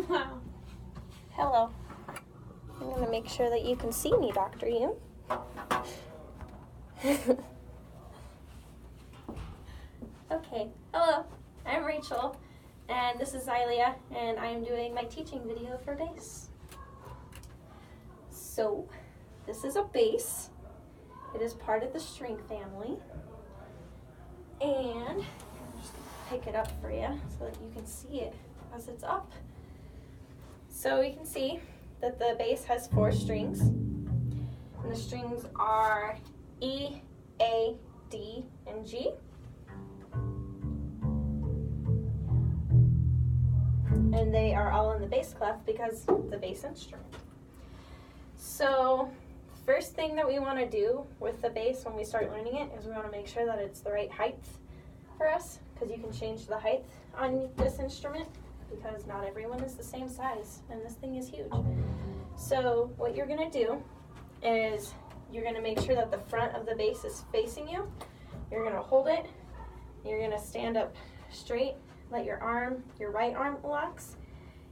Wow. Hello. I'm going to make sure that you can see me, Dr. Yoon. Okay, hello. I'm Rachel, and this is Xylia, and I am doing my teaching video for bass. So, this is a bass. It is part of the string family. And I'm just going to pick it up for you so that you can see it as it's up. So you can see that the bass has 4 strings. And the strings are E, A, D, and G. And they are all in the bass clef because it's a bass instrument. So the first thing that we want to do with the bass when we start learning it is we want to make sure that it's the right height for us, because you can change the height on this instrument because not everyone is the same size, and this thing is huge. So what you're going to do is you're going to make sure that the front of the bass is facing you. You're going to hold it. You're going to stand up straight. Let your right arm relax.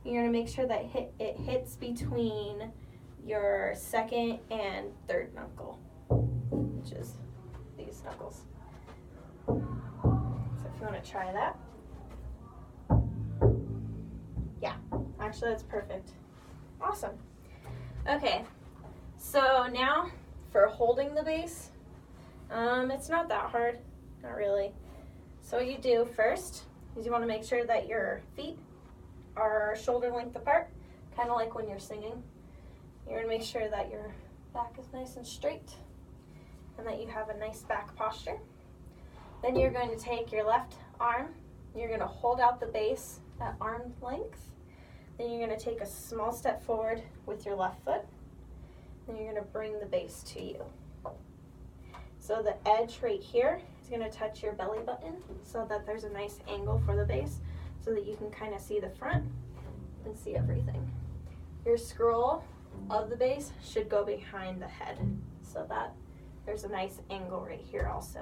You're going to make sure that it hits between your second and third knuckle, which is these knuckles. So if you want to try that. Yeah, actually that's perfect. Awesome. Okay, so now for holding the bass, it's not that hard, not really. So what you do first is you want to make sure that your feet are shoulder length apart, kind of like when you're singing. You're going to make sure that your back is nice and straight and that you have a nice back posture. Then you're going to take your left arm, you're going to hold out the bass at arm length. Then you're going to take a small step forward with your left foot. Then you're going to bring the bass to you. So the edge right here is going to touch your belly button so that there's a nice angle for the bass so that you can kind of see the front and see everything. Your scroll of the bass should go behind the head so that there's a nice angle right here also.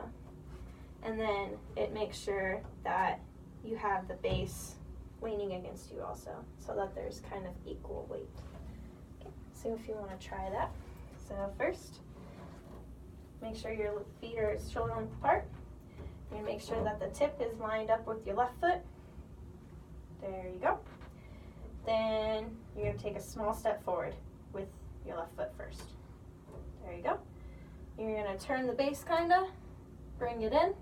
And then it makes sure that you have the bass leaning against you also so that there's kind of equal weight. Okay, so if you want to try that. So first, make sure your feet are shoulder length apart. You're going to make sure that the tip is lined up with your left foot. There you go. Then you're going to take a small step forward with your left foot first. There you go. You're going to turn the bass kinda, bring it in,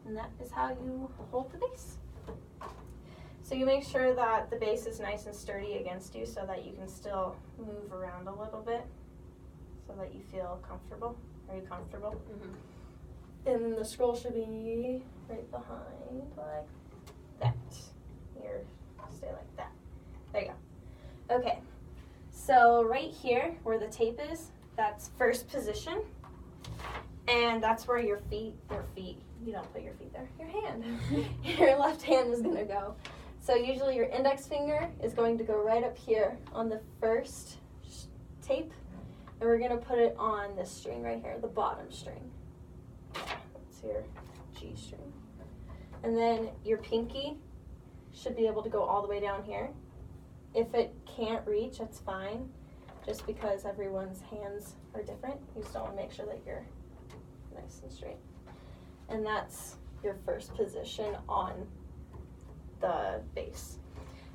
and that is how you hold the bass. So you make sure that the bass is nice and sturdy against you so that you can still move around a little bit so that you feel comfortable. Are you comfortable? Mm-hmm. And the scroll should be right behind like that. Here, stay like that. There you go. Okay, so right here where the tape is, that's first position. And that's where your feet, you don't put your feet there, your hand. Your left hand is gonna go. So usually your index finger is going to go right up here on the first tape. And we're gonna put it on this string right here, the bottom string. That's your G string. And then your pinky should be able to go all the way down here. If it can't reach, that's fine, just because everyone's hands are different. You still wanna make sure that you're nice and straight. And that's your first position on the bass.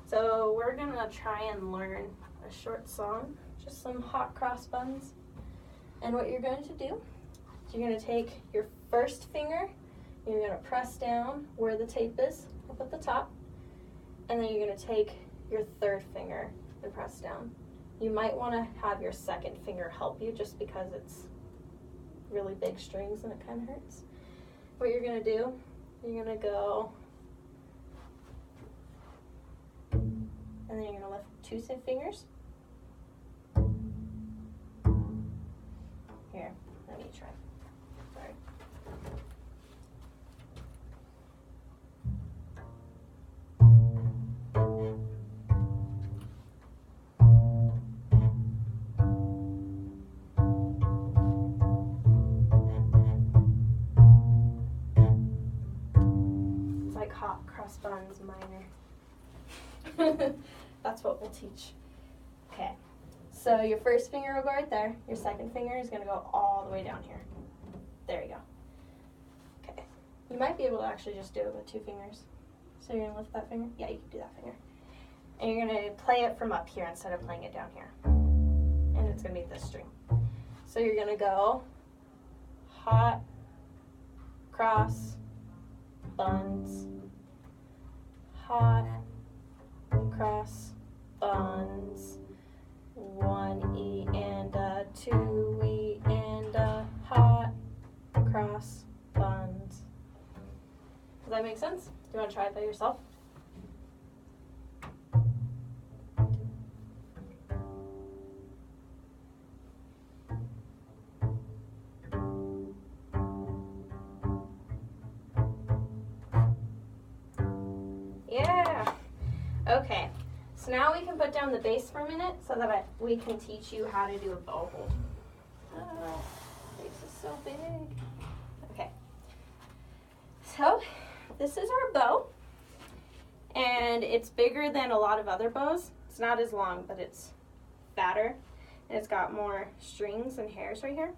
So we're gonna try and learn a short song, just some hot cross buns. And what you're going to do is you're gonna take your first finger, you're gonna press down where the tape is, up at the top, and then you're gonna take your third finger and press down. You might wanna have your second finger help you just because it's really big strings and it kind of hurts. What you're gonna do, you're gonna go, and then you're gonna lift 2 fingers. Here, let me try. Sorry. It's like hot cross buns minor. That's what we'll teach. Okay, so your first finger will go right there. Your second finger is going to go all the way down here. There you go. Okay, you might be able to actually just do it with 2 fingers. So you're going to lift that finger? Yeah, you can do that finger. And you're going to play it from up here instead of playing it down here. And it's going to be this string. So you're going to go hot, cross, buns, hot, cross, buns, 1 E and a 2 E and a hot, cross, buns. Does that make sense? Do you want to try it by yourself? Yeah. Okay. So now we can put down the base for a minute so that we can teach you how to do a bow hold. Oh, base is so big. Okay. So this is our bow, and it's bigger than a lot of other bows. It's not as long, but it's fatter, and it's got more strings and hairs right here.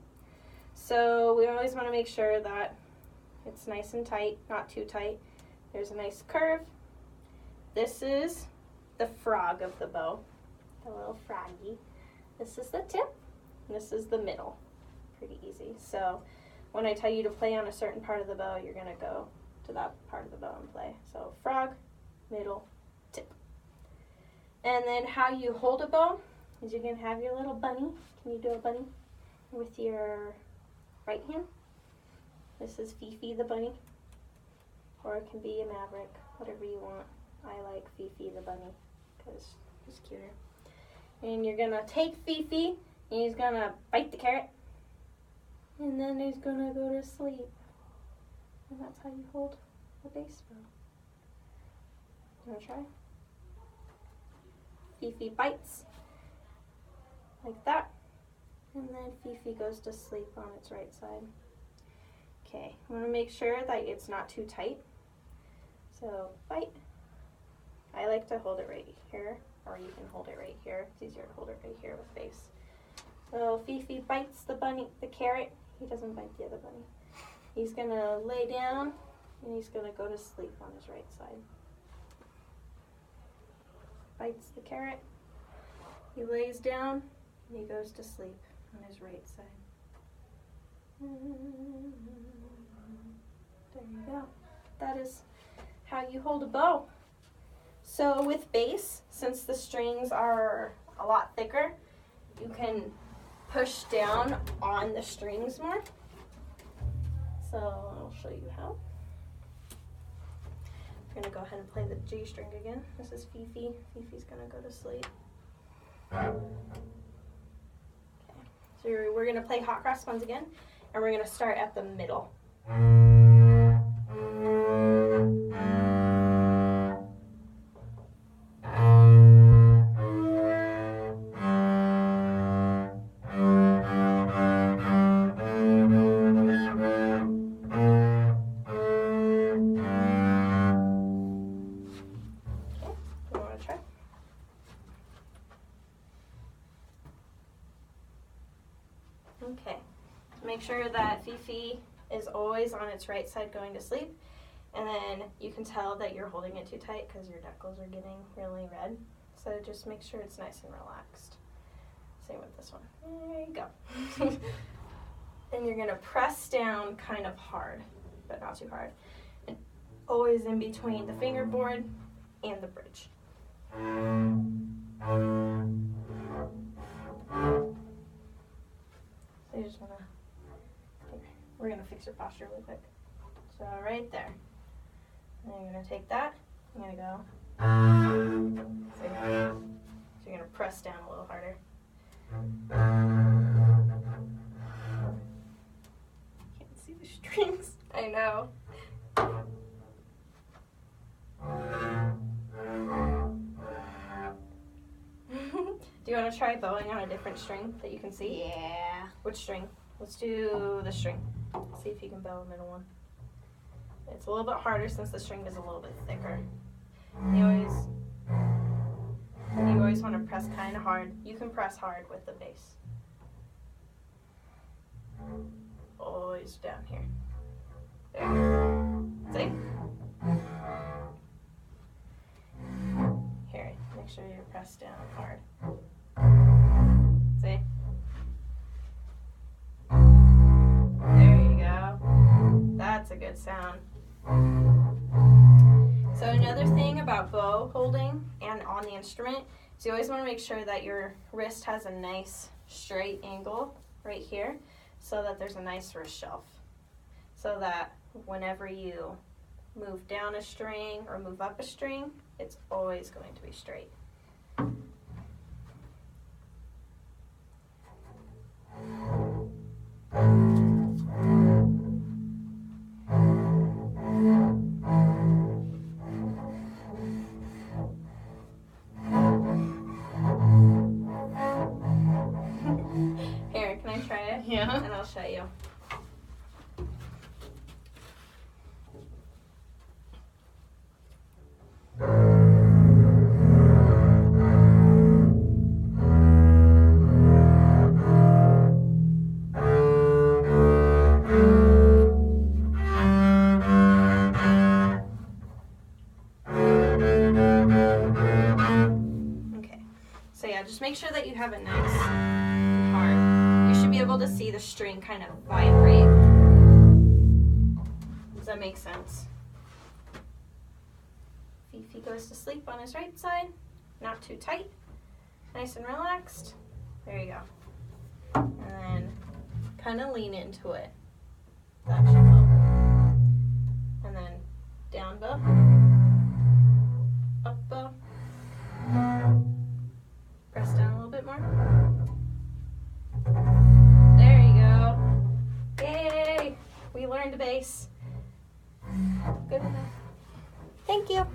So we always want to make sure that it's nice and tight, not too tight. There's a nice curve. This is the frog of the bow, the little froggy. This is the tip, and this is the middle. Pretty easy. So when I tell you to play on a certain part of the bow, you're going to go to that part of the bow and play. So frog, middle, tip. And then how you hold a bow is you're going to have your little bunny. Can you do a bunny with your right hand? This is Fifi the bunny, or it can be a Maverick, whatever you want. I like Fifi the bunny because he's cuter. And you're going to take Fifi, and he's going to bite the carrot, and then he's going to go to sleep. And that's how you hold a bass bow. You want to try? Fifi bites, like that, and then Fifi goes to sleep on its right side. Okay, I want to make sure that it's not too tight. So, bite. I like to hold it right here, or you can hold it right here. It's easier to hold it right here with bass. So Fifi bites the bunny, the carrot. He doesn't bite the other bunny. He's gonna lay down, and he's gonna go to sleep on his right side. Bites the carrot. He lays down, and he goes to sleep on his right side. There you go. That is how you hold a bow. So with bass, since the strings are a lot thicker, you can push down on the strings more. So I'll show you how. I'm gonna go ahead and play the G string again. This is Fifi. Fifi's gonna go to sleep. Okay. So we're gonna play hot cross buns again, and we're gonna start at the middle. Okay, make sure that Fifi is always on its right side going to sleep, and then you can tell that you're holding it too tight because your knuckles are getting really red, so just make sure it's nice and relaxed. Same with this one. There you go. And you're going to press down kind of hard, but not too hard, and always in between the fingerboard and the bridge. So you just want to, we're going to fix your posture really quick. So right there. And then you're going to take that, you're going to go. So you're going to press down a little harder. Can't see the strings. I know. Do you want to try bowing on a different string that you can see? Yeah. Which string? Let's do the string. See if you can bow a middle one. It's a little bit harder since the string is a little bit thicker. You always You always want to press kind of hard. You can press hard with the bass. Always down here. There. See? Here, make sure you press down hard. See? There you go. That's a good sound. So another thing about bow holding and on the instrument is you always want to make sure that your wrist has a nice straight angle right here so that there's a nice wrist shelf. So that whenever you move down a string or move up a string, it's always going to be straight. Here, can I try it? Yeah. And I'll show you. Okay, so yeah, just make sure that you have it nice and hard. You should be able to see the string kind of vibrate. Does that make sense? Fifi goes to sleep on his right side, not too tight, nice and relaxed. There you go. And then kind of lean into it. That should help. And then down bow, up bow. Press down a little bit more. There you go. Yay! We learned bass. Good enough. Thank you.